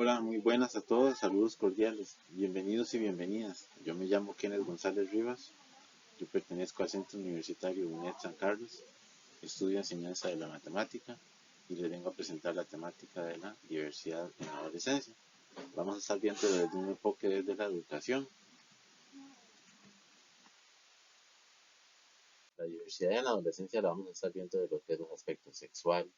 Hola, muy buenas a todos, saludos cordiales, bienvenidos y bienvenidas. Yo me llamo Kenneth González Rivas, yo pertenezco al Centro Universitario UNED San Carlos, estudio enseñanza de la matemática y les vengo a presentar la temática de la diversidad en la adolescencia. Vamos a estar viendo desde un enfoque desde la educación. La diversidad en la adolescencia la vamos a estar viendo de lo que es los aspectos sexual,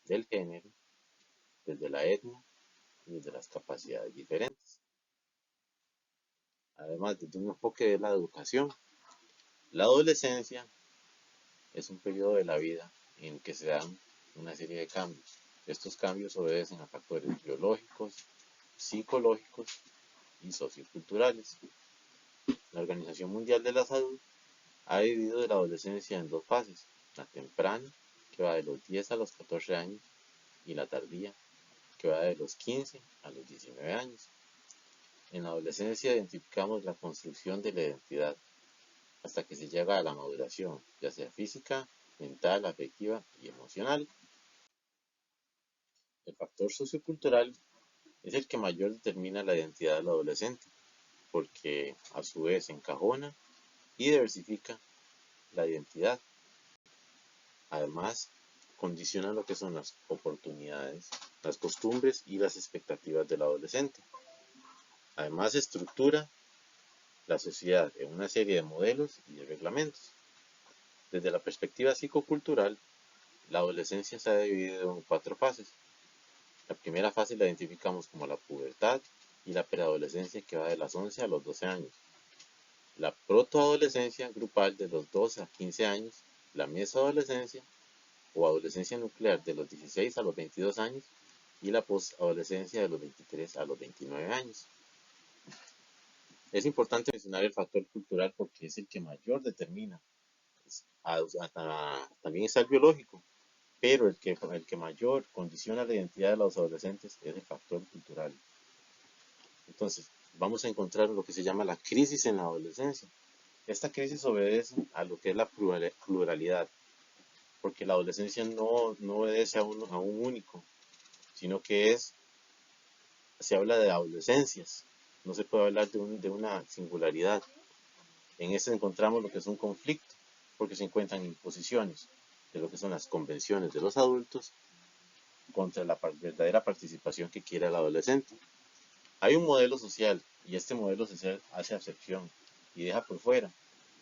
del género, desde la etnia y desde las capacidades diferentes. Además, desde un enfoque de la educación, la adolescencia es un periodo de la vida en que se dan una serie de cambios. Estos cambios obedecen a factores biológicos, psicológicos y socioculturales. La Organización Mundial de la Salud ha dividido la adolescencia en dos fases: la temprana, que va de los 10 a los 14 años, y la tardía, que va de los 15 a los 19 años. En la adolescencia identificamos la construcción de la identidad hasta que se llega a la maduración, ya sea física, mental, afectiva y emocional. El factor sociocultural es el que mayor determina la identidad del adolescente, porque a su vez encajona y diversifica la identidad. Además, condiciona lo que son las oportunidades, las costumbres y las expectativas del adolescente. Además, estructura la sociedad en una serie de modelos y de reglamentos. Desde la perspectiva psicocultural, la adolescencia se ha dividido en cuatro fases. La primera fase la identificamos como la pubertad y la preadolescencia, que va de las 11 a los 12 años. La protoadolescencia grupal de los 12 a 15 años, la mesoadolescencia o adolescencia nuclear de los 16 a los 22 años y la posadolescencia de los 23 a los 29 años. Es importante mencionar el factor cultural porque es el que mayor determina. También está el biológico, pero el que mayor condiciona la identidad de los adolescentes es el factor cultural. Entonces, vamos a encontrar lo que se llama la crisis en la adolescencia. Esta crisis obedece a lo que es la pluralidad, porque la adolescencia no obedece a un único, sino que se habla de adolescencias, no se puede hablar de una singularidad. En eso encontramos lo que es un conflicto, porque se encuentran imposiciones de lo que son las convenciones de los adultos contra la verdadera participación que quiere el adolescente. Hay un modelo social y este modelo social hace acepción y deja por fuera.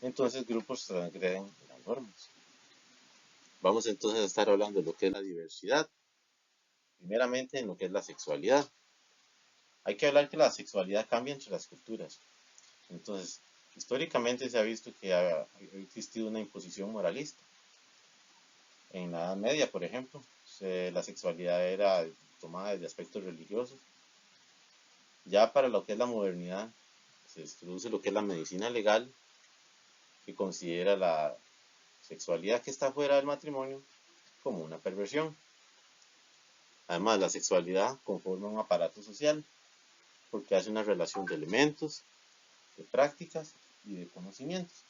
Entonces grupos transgreden las normas. Vamos entonces a estar hablando de lo que es la diversidad. Primeramente en lo que es la sexualidad. Hay que hablar que la sexualidad cambia entre las culturas. Entonces, históricamente se ha visto que ha existido una imposición moralista. En la Edad Media, por ejemplo, la sexualidad era tomada desde aspectos religiosos. Ya para lo que es la modernidad, se introduce lo que es la medicina legal, que considera la sexualidad que está fuera del matrimonio como una perversión. Además, la sexualidad conforma un aparato social, porque hace una relación de elementos, de prácticas y de conocimientos.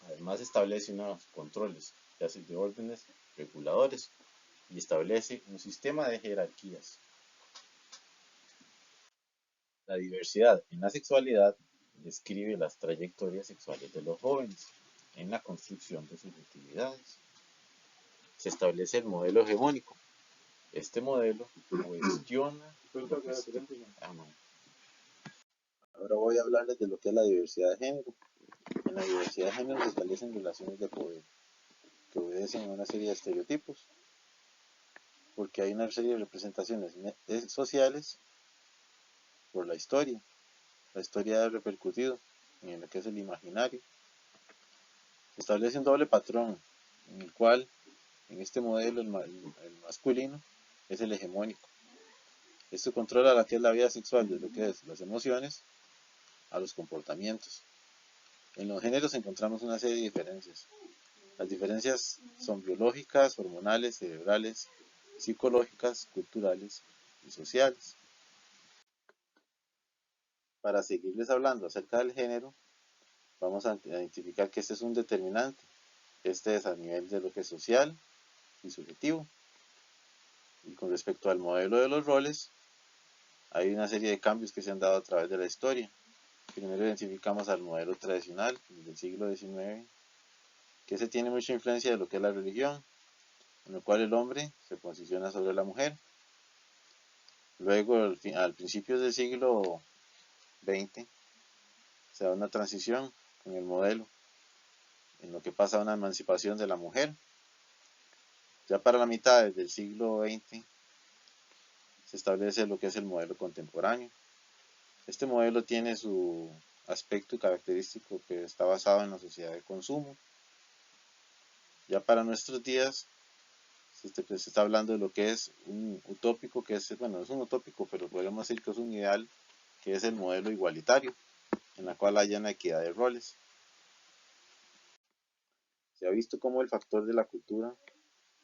Además, establece unos controles, ya sea de órdenes reguladores, y establece un sistema de jerarquías. La diversidad en la sexualidad describe las trayectorias sexuales de los jóvenes en la construcción de sus actividades. Se establece el modelo hegemónico. Este modelo cuestiona. Ahora voy a hablarles de lo que es la diversidad de género. En la diversidad de género se establecen relaciones de poder que obedecen a una serie de estereotipos, porque hay una serie de representaciones sociales por la historia. La historia ha repercutido en lo que es el imaginario. Se establece un doble patrón, en el cual, en este modelo, el masculino es el hegemónico. Esto controla lo que es la vida sexual, desde lo que es las emociones a los comportamientos. En los géneros encontramos una serie de diferencias. Las diferencias son biológicas, hormonales, cerebrales, psicológicas, culturales y sociales. Para seguirles hablando acerca del género, vamos a identificar que este es un determinante. Este es a nivel de lo que es social y subjetivo. Y con respecto al modelo de los roles, Hay una serie de cambios que se han dado a través de la historia. Primero identificamos al modelo tradicional del siglo XIX, que se tiene mucha influencia de lo que es la religión, en el cual el hombre se posiciona sobre la mujer. Luego, al principio del siglo XX, se da una transición con el modelo, en lo que pasa a una emancipación de la mujer. Ya para la mitad del siglo XX se establece lo que es el modelo contemporáneo. Este modelo tiene su aspecto característico que está basado en la sociedad de consumo. Ya para nuestros días se está hablando de lo que es un utópico, que es, bueno, es un utópico, pero podemos decir que es un ideal, que es el modelo igualitario, en la cual haya una equidad de roles. Se ha visto como el factor de la cultura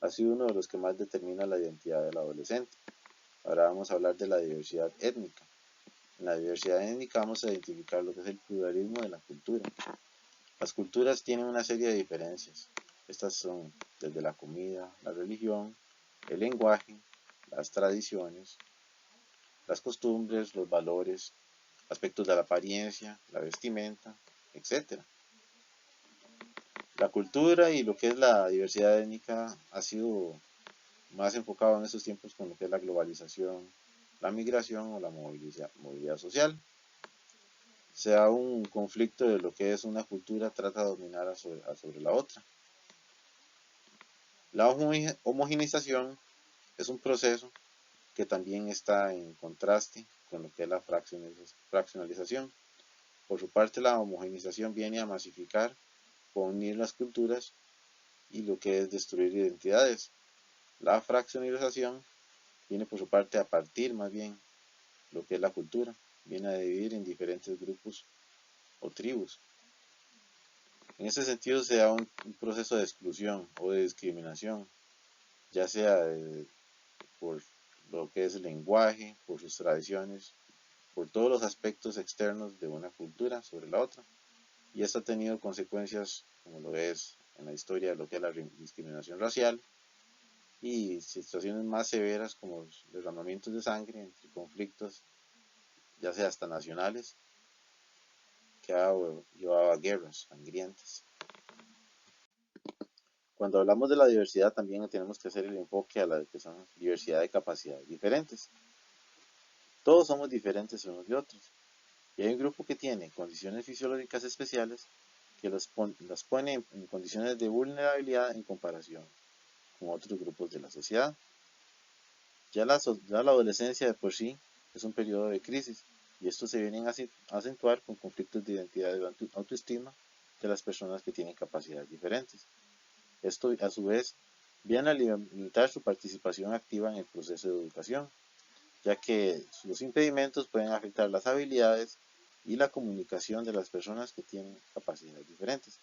ha sido uno de los que más determina la identidad del adolescente. Ahora vamos a hablar de la diversidad étnica. En la diversidad étnica vamos a identificar lo que es el pluralismo de la cultura. Las culturas tienen una serie de diferencias. Estas son desde la comida, la religión, el lenguaje, las tradiciones, las costumbres, los valores, aspectos de la apariencia, la vestimenta, etc. La cultura y lo que es la diversidad étnica ha sido más enfocado en estos tiempos con lo que es la globalización, la migración o la movilidad social. Se da un conflicto de lo que es una cultura trata de dominar sobre la otra. La homogeneización es un proceso que también está en contraste con lo que es la fraccionalización. Por su parte, la homogeneización viene a masificar o unir las culturas y lo que es destruir identidades. La fraccionalización viene por su parte a partir más bien lo que es la cultura, viene a dividir en diferentes grupos o tribus. En ese sentido se da un proceso de exclusión o de discriminación, ya sea por lo que es el lenguaje, por sus tradiciones, por todos los aspectos externos de una cultura sobre la otra. Y esto ha tenido consecuencias, como lo es en la historia de lo que es la discriminación racial y situaciones más severas como los derramamientos de sangre entre conflictos, ya sea hasta nacionales, que ha llevado a guerras sangrientas. Cuando hablamos de la diversidad también tenemos que hacer el enfoque a la que son diversidad de capacidades diferentes. Todos somos diferentes unos de otros. Y hay un grupo que tiene condiciones fisiológicas especiales que las pone en condiciones de vulnerabilidad en comparación con otros grupos de la sociedad. Ya la adolescencia de por sí es un periodo de crisis y esto se viene a acentuar con conflictos de identidad y autoestima de las personas que tienen capacidades diferentes. Esto a su vez viene a limitar su participación activa en el proceso de educación, ya que los impedimentos pueden afectar las habilidades y la comunicación de las personas que tienen capacidades diferentes.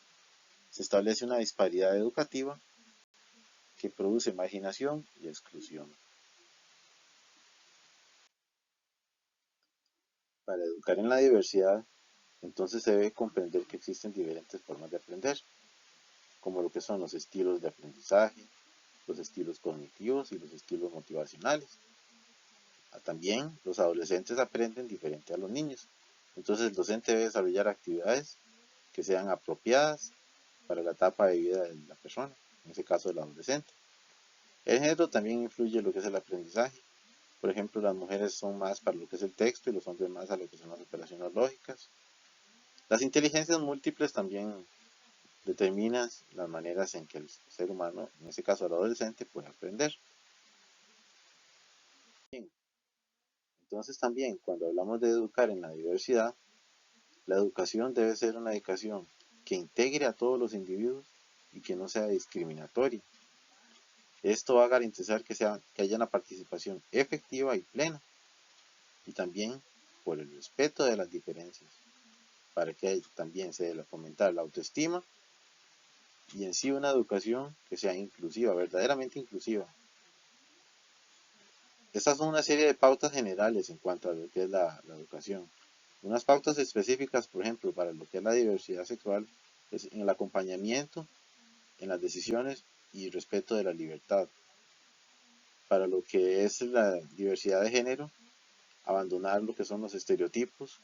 Se establece una disparidad educativa que produce marginación y exclusión. Para educar en la diversidad, entonces se debe comprender que existen diferentes formas de aprender, como lo que son los estilos de aprendizaje, los estilos cognitivos y los estilos motivacionales. También los adolescentes aprenden diferente a los niños, entonces el docente debe desarrollar actividades que sean apropiadas para la etapa de vida de la persona, en este caso del adolescente. El género también influye en lo que es el aprendizaje. Por ejemplo, las mujeres son más para lo que es el texto y los hombres más a lo que son las operaciones lógicas. Las inteligencias múltiples también determinan las maneras en que el ser humano, en este caso el adolescente, puede aprender. Entonces también cuando hablamos de educar en la diversidad, la educación debe ser una educación que integre a todos los individuos y que no sea discriminatoria. Esto va a garantizar que haya una participación efectiva y plena, y también por el respeto de las diferencias, para que también se debe fomentar la autoestima y en sí una educación que sea inclusiva, verdaderamente inclusiva. Estas son una serie de pautas generales en cuanto a lo que es la educación. Unas pautas específicas, por ejemplo, para lo que es la diversidad sexual, es en el acompañamiento, en las decisiones y respeto de la libertad. Para lo que es la diversidad de género, abandonar lo que son los estereotipos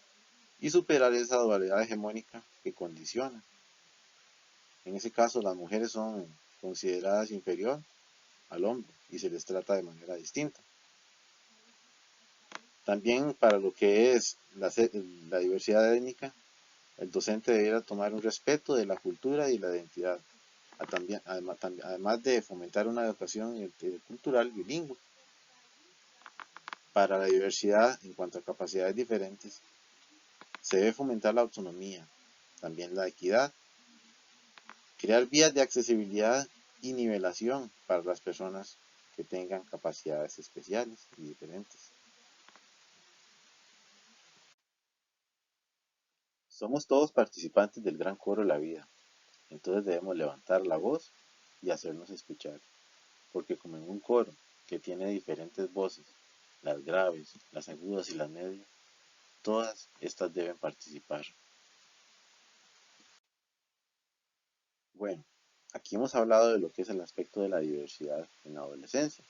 y superar esa dualidad hegemónica que condiciona. En ese caso, las mujeres son consideradas inferior al hombre y se les trata de manera distinta. También para lo que es la diversidad étnica, el docente debiera tomar un respeto de la cultura y la identidad, además de fomentar una educación cultural bilingüe. Para la diversidad en cuanto a capacidades diferentes, se debe fomentar la autonomía, también la equidad, crear vías de accesibilidad y nivelación para las personas que tengan capacidades especiales y diferentes. Somos todos participantes del gran coro de la vida, entonces debemos levantar la voz y hacernos escuchar, porque como en un coro que tiene diferentes voces, las graves, las agudas y las medias, todas estas deben participar. Bueno, aquí hemos hablado de lo que es el aspecto de la diversidad en la adolescencia.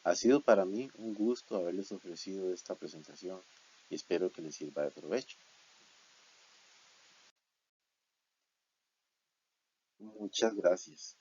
Ha sido para mí un gusto haberles ofrecido esta presentación y espero que les sirva de provecho. Muchas gracias.